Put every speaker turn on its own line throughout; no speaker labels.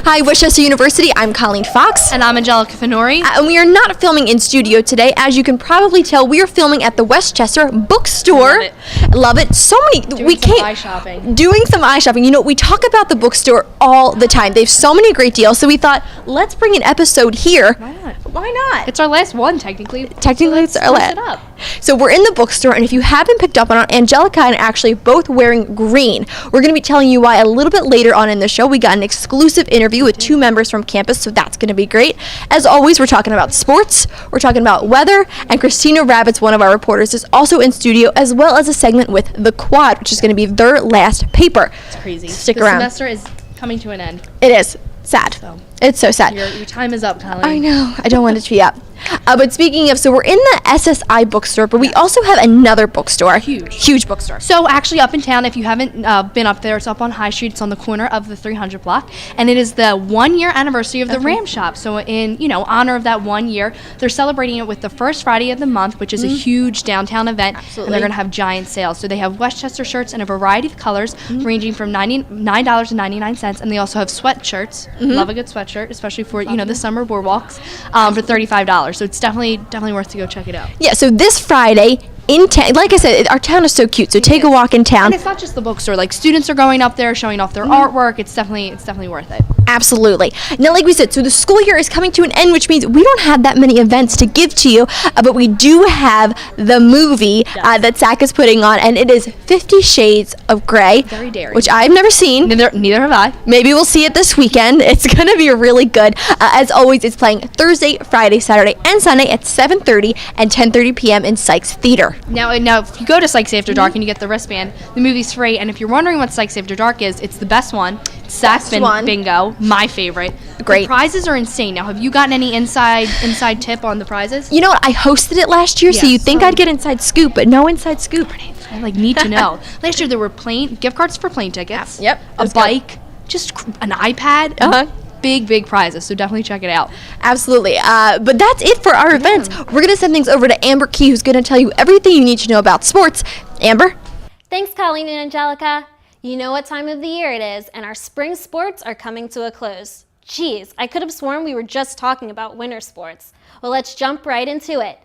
Hi, Westchester University. I'm Colleen Fox.
And I'm Angelica Finori.
And we are not filming in studio today. As you can probably tell, we are filming at the Westchester Bookstore. Love it. So many.
Doing some eye shopping.
Doing some eye shopping. You know, we talk about the bookstore all the time. They have so many great deals. So we thought, let's bring an episode here.
Why not?
Why not?
It's our last one, technically.
Technically, it's our last.
It up.
So we're in the bookstore, and if you haven't picked up on it, Angelica and I actually both wearing green. We're going to be telling you why a little bit later on in the show. We got an exclusive interview with two members from campus, so that's going to be great. As always, we're talking about sports, we're talking about weather, and Christina Rabbitz, one of our reporters, is also in studio, as well as a segment with The Quad, which is going to be their last paper.
It's crazy.
Stick
the
around.
The semester is coming to an end.
It is. Sad.
So.
It's so sad.
Your time is up, Colleen.
I know. I don't want it to be up. But speaking of, so we're in the SSI bookstore, but we also have another bookstore. Huge bookstore.
So actually up in town, if you haven't been up there, it's up on High Street. It's on the corner of the 300 block. And it is the 1 year anniversary of the Ram Shop. So in, honor of that 1 year, they're celebrating it with the first Friday of the month, which is a huge downtown event.
Absolutely.
And they're going to have giant sales. So they have Westchester shirts in a variety of colors, ranging from $99.99. And they also have sweatshirts. Love a good sweatshirt, especially for, the summer boardwalks, for $35. So it's definitely worth to go check it out.
Yeah, so this Friday in town, like I said, our town is so cute, so take a walk in town.
And it's not just the bookstore. Like, students are going up there, showing off their artwork. It's definitely worth it.
Absolutely. Now, like we said, so the school year is coming to an end, which means we don't have that many events to give to you, but we do have the movie that Zach is putting on, and it is 50 Shades of Grey.
Very daring.
Which I've never seen.
Neither have I.
Maybe we'll see it this weekend. It's going to be really good. As always, it's playing Thursday, Friday, Saturday, and Sunday at 7:30 and 10:30 p.m. in Sykes Theater.
Now, if you go to Sykes After Dark and you get the wristband, the movie's free. And if you're wondering what Sykes After Dark is, it's the best one. Zach's bingo, my favorite.
Great.
The prizes are insane. Now, have you gotten any inside tip on the prizes?
You know what? I hosted it last year, so you'd think I'd get inside scoop, but no inside scoop.
I need to know. Last year there were gift cards for plane tickets.
Yep.
A bike, just an iPad. Big prizes, so definitely check it out.
Absolutely. But that's it for our events. We're going to send things over to Amber Key, who's going to tell you everything you need to know about sports. Amber?
Thanks, Colleen and Angelica. You know what time of the year it is, and our spring sports are coming to a close. Geez, I could have sworn we were just talking about winter sports. Well, let's jump right into it.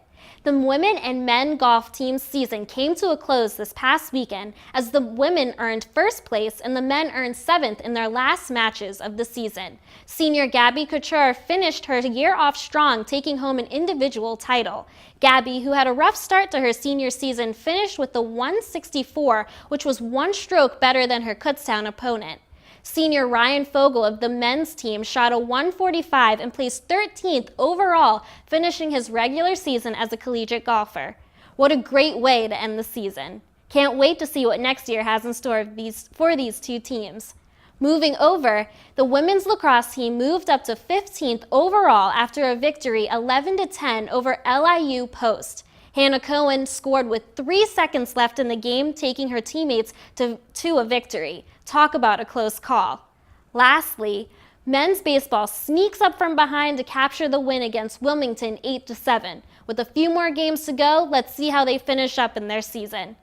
The women and men golf team season came to a close this past weekend as the women earned first place and the men earned seventh in their last matches of the season. Senior Gabby Couture finished her year off strong, taking home an individual title. Gabby, who had a rough start to her senior season, finished with the 164, which was one stroke better than her Kutztown opponent. Senior Ryan Fogel of the men's team shot a 145 and placed 13th overall, finishing his regular season as a collegiate golfer. What a great way to end the season. Can't wait to see what next year has in store for these two teams. Moving over, the women's lacrosse team moved up to 15th overall after a victory 11-10 over LIU Post. Hannah Cohen scored with 3 seconds left in the game, taking her teammates to a victory. Talk about a close call. Lastly, men's baseball sneaks up from behind to capture the win against Wilmington 8-7. With a few more games to go, let's see how they finish up in their season.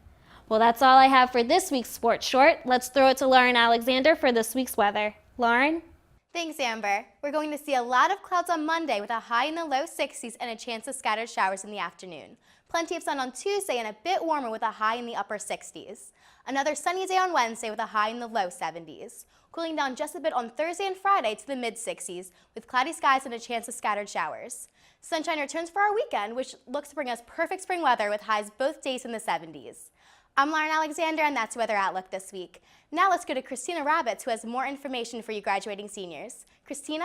Well, that's all I have for this week's Sports Short. Let's throw it to Lauren Alexander for this week's weather. Lauren?
Thanks, Amber. We're going to see a lot of clouds on Monday with a high in the low 60s and a chance of scattered showers in the afternoon. Plenty of sun on Tuesday and a bit warmer with a high in the upper 60s. Another sunny day on Wednesday with a high in the low 70s. Cooling down just a bit on Thursday and Friday to the mid-60s with cloudy skies and a chance of scattered showers. Sunshine returns for our weekend, which looks to bring us perfect spring weather with highs both days in the 70s. I'm Lauren Alexander, and that's Weather Outlook this week. Now let's go to Christina Rabbitz, who has more information for you graduating seniors. Christina?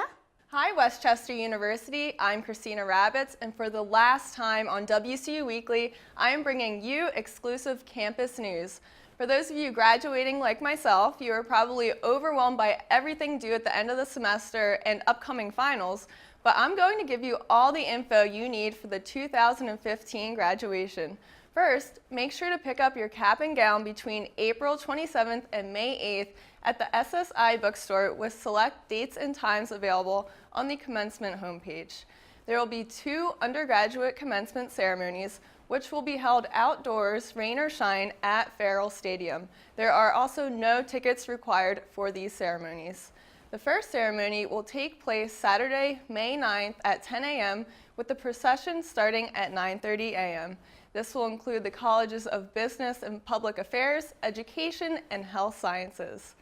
Hi, Westchester University. I'm Christina Rabbitz, and for the last time on WCU Weekly, I am bringing you exclusive campus news. For those of you graduating like myself, you are probably overwhelmed by everything due at the end of the semester and upcoming finals, but I'm going to give you all the info you need for the 2015 graduation. First, make sure to pick up your cap and gown between April 27th and May 8th at the SSI bookstore with select dates and times available on the commencement homepage. There will be 2 undergraduate commencement ceremonies, which will be held outdoors, rain or shine, at Farrell Stadium. There are also no tickets required for these ceremonies. The first ceremony will take place Saturday, May 9th at 10 a.m. with the procession starting at 9:30 a.m. This will include the colleges of Business and Public Affairs, Education, and Health Sciences.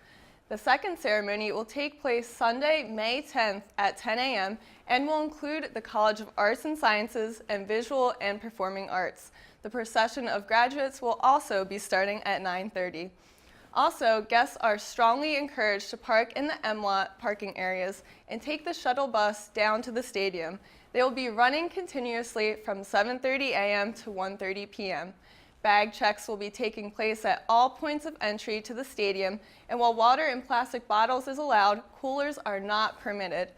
The second ceremony will take place Sunday, May 10th at 10 a.m. and will include the College of Arts and Sciences and Visual and Performing Arts. The procession of graduates will also be starting at 9:30. Also, guests are strongly encouraged to park in the M-Lot parking areas and take the shuttle bus down to the stadium. They will be running continuously from 7:30 a.m. to 1:30 p.m. Bag checks will be taking place at all points of entry to the stadium, and while water in plastic bottles is allowed, coolers are not permitted.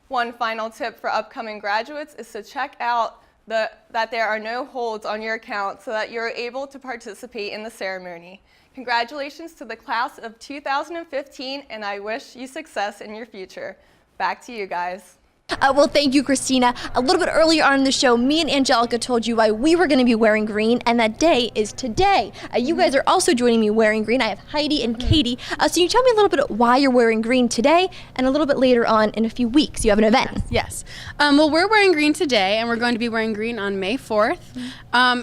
One final tip for upcoming graduates is to check out that there are no holds on your account so that you're able to participate in the ceremony. Congratulations to the class of 2015, and I wish you success in your future. Back to you guys.
Well, thank you, Christina. A little bit earlier on in the show, me and Angelica told you why we were going to be wearing green, and that day is today. You guys are also joining me wearing green. I have Heidi and Katie. So you tell me a little bit why you're wearing green today, and a little bit later on in a few weeks, you have an event.
Yes. Well, we're wearing green today, and we're going to be wearing green on May 4th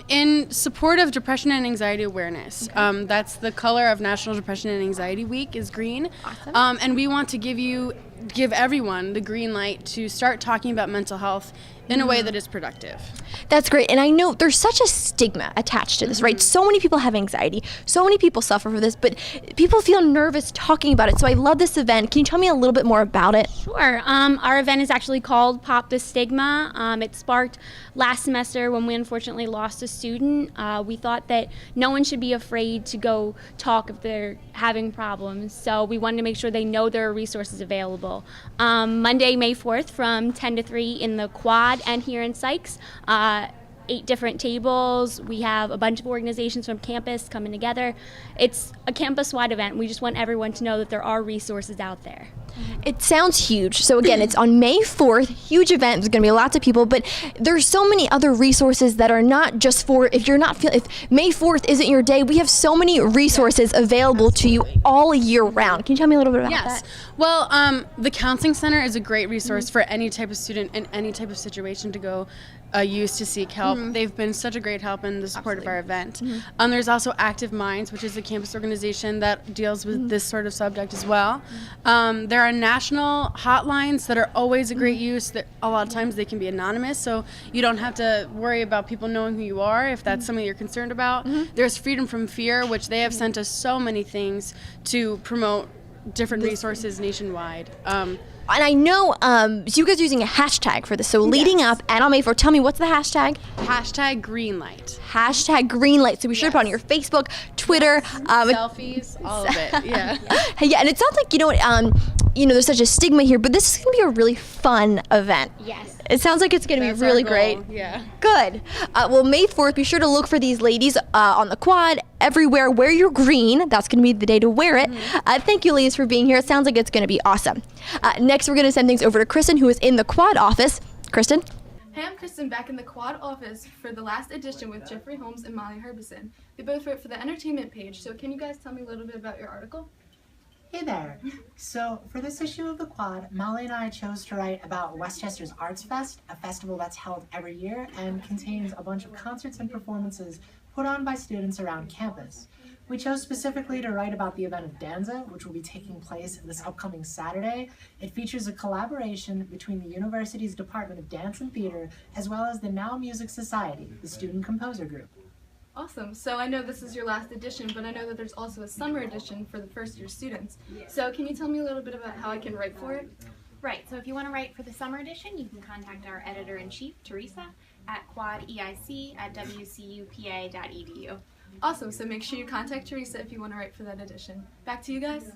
in support of depression and anxiety awareness. Okay. That's the color of National Depression and Anxiety Week is green. Awesome. And we want to give everyone the green light to start talking about mental health in a way that is productive.
That's great. And I know there's such a stigma attached to this, right? So many people have anxiety. So many people suffer from this, but people feel nervous talking about it. So I love this event. Can you tell me a little bit more about it?
Sure. Our event is actually called Pop the Stigma. It sparked last semester when we unfortunately lost a student. We thought that no one should be afraid to go talk if they're having problems. So we wanted to make sure they know there are resources available. Monday, May 4th from 10 to 3 in the Quad and here in Sykes. 8 different tables. We have a bunch of organizations from campus coming together. It's a campus-wide event. We just want everyone to know that there are resources out there.
It sounds huge. So again, it's on May 4th, huge event. There's going to be lots of people, but there's so many other resources that are not just for if May 4th isn't your day. We have so many resources available to you all year round. Can you tell me a little bit about that?
Well, the Counseling Center is a great resource for any type of student in any type of situation to go use to seek help. They've been such a great help in the support of our event. There's also Active Minds, which is a campus organization that deals with this sort of subject as well. There are national hotlines that are always a great use. That a lot of times they can be anonymous, so you don't have to worry about people knowing who you are if that's something you're concerned about. There's Freedom from Fear, which they have sent us so many things to promote different resources nationwide.
And I know, so you guys are using a hashtag for this. So leading up and on May 4th, tell me, what's the hashtag?
Hashtag Greenlight.
Hashtag Greenlight. So be sure to put on your Facebook, Twitter.
Selfies, all of it, yeah.
Yeah, and it sounds like, there's such a stigma here, but this is going to be a really fun event.
Yes.
It sounds like it's going to be really great.
Yeah.
Good. Well, May 4th, be sure to look for these ladies on the Quad, everywhere. Wear your green. That's going to be the day to wear it. Thank you, ladies, for being here. It sounds like it's going to be awesome. Next, we're going to send things over to Kristen, who is in the Quad office. Kristen?
Hey, I'm Kristen, back in the Quad office for the last edition with Jeffrey Holmes and Molly Herbison. They both wrote for the entertainment page, so can you guys tell me a little bit about your article?
Hey there! So, for this issue of the Quad, Molly and I chose to write about Westchester's Arts Fest, a festival that's held every year and contains a bunch of concerts and performances put on by students around campus. We chose specifically to write about the event of Danza, which will be taking place this upcoming Saturday. It features a collaboration between the university's Department of Dance and Theater as well as the Now Music Society, the student composer group.
Awesome. So I know this is your last edition, but I know that there's also a summer edition for the first year students. So can you tell me a little bit about how I can write for it?
Right, so if you want to write for the summer edition, you can contact our editor-in-chief, Teresa, at quadeic@wcupa.edu.
Awesome. So make sure you contact Teresa if you want to write for that edition. Back to you guys.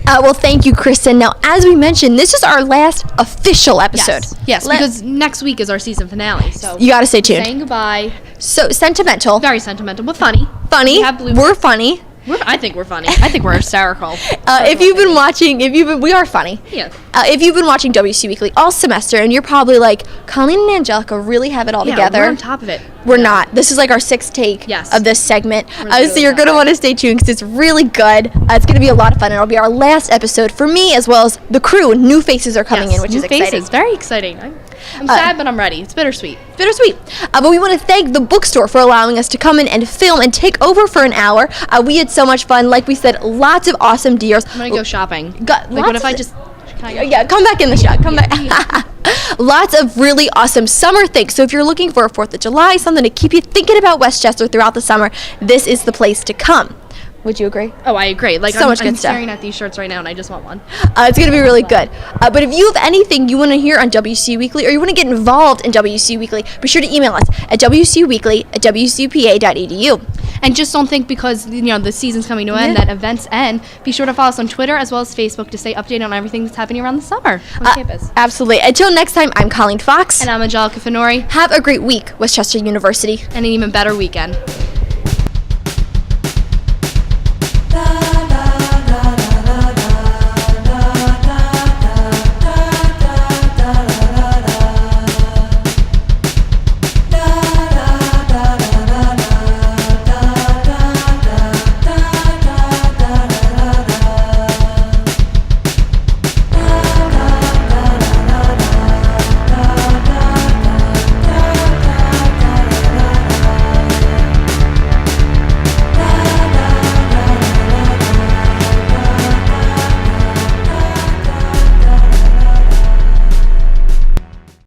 Well, thank you, Kristen. Now, as we mentioned, this is our last official episode.
Yes, because next week is our season finale. So
you got to stay tuned.
Saying goodbye.
So sentimental.
Very sentimental, but funny.
Funny.
We have bloopers.
We're funny.
I think we're funny. I think we're hysterical.
If you've been watching, we are funny.
Yeah.
If you've been watching WCU Weekly all semester and you're probably like, Colleen and Angelica really have it all together.
We're on top of it.
We're not. This is like our 6th take
Yes.
of this segment. So
literally
you're going to want to stay tuned because it's really good. It's going to be a lot of fun. It'll be our last episode for me as well as the crew. New faces are coming in, which is exciting.
Faces. Very exciting. I'm sad, but I'm ready. It's bittersweet.
Bittersweet. But we want to thank the bookstore for allowing us to come in and film and take over for an hour. We had so much fun. Like we said, lots of awesome deals.
I'm going to go shopping.
What
if I just...
come back in the shot. Come back. Lots of really awesome summer things. So if you're looking for a 4th of July, something to keep you thinking about Westchester throughout the summer, this is the place to come. Would you agree?
Oh, I agree. Like,
so much good
I'm
stuff.
staring at these shirts right now, and I just want one.
It's going to be really good. But if you have anything you want to hear on WCU Weekly or you want to get involved in WCU Weekly, be sure to email us at wcuweekly@wcupa.edu.
And just don't think because, the season's coming to an end that events end. Be sure to follow us on Twitter as well as Facebook to stay updated on everything that's happening around the summer on campus.
Absolutely. Until next time, I'm Colleen Fox.
And I'm Angelica Finori.
Have a great week, Westchester University.
And an even better weekend.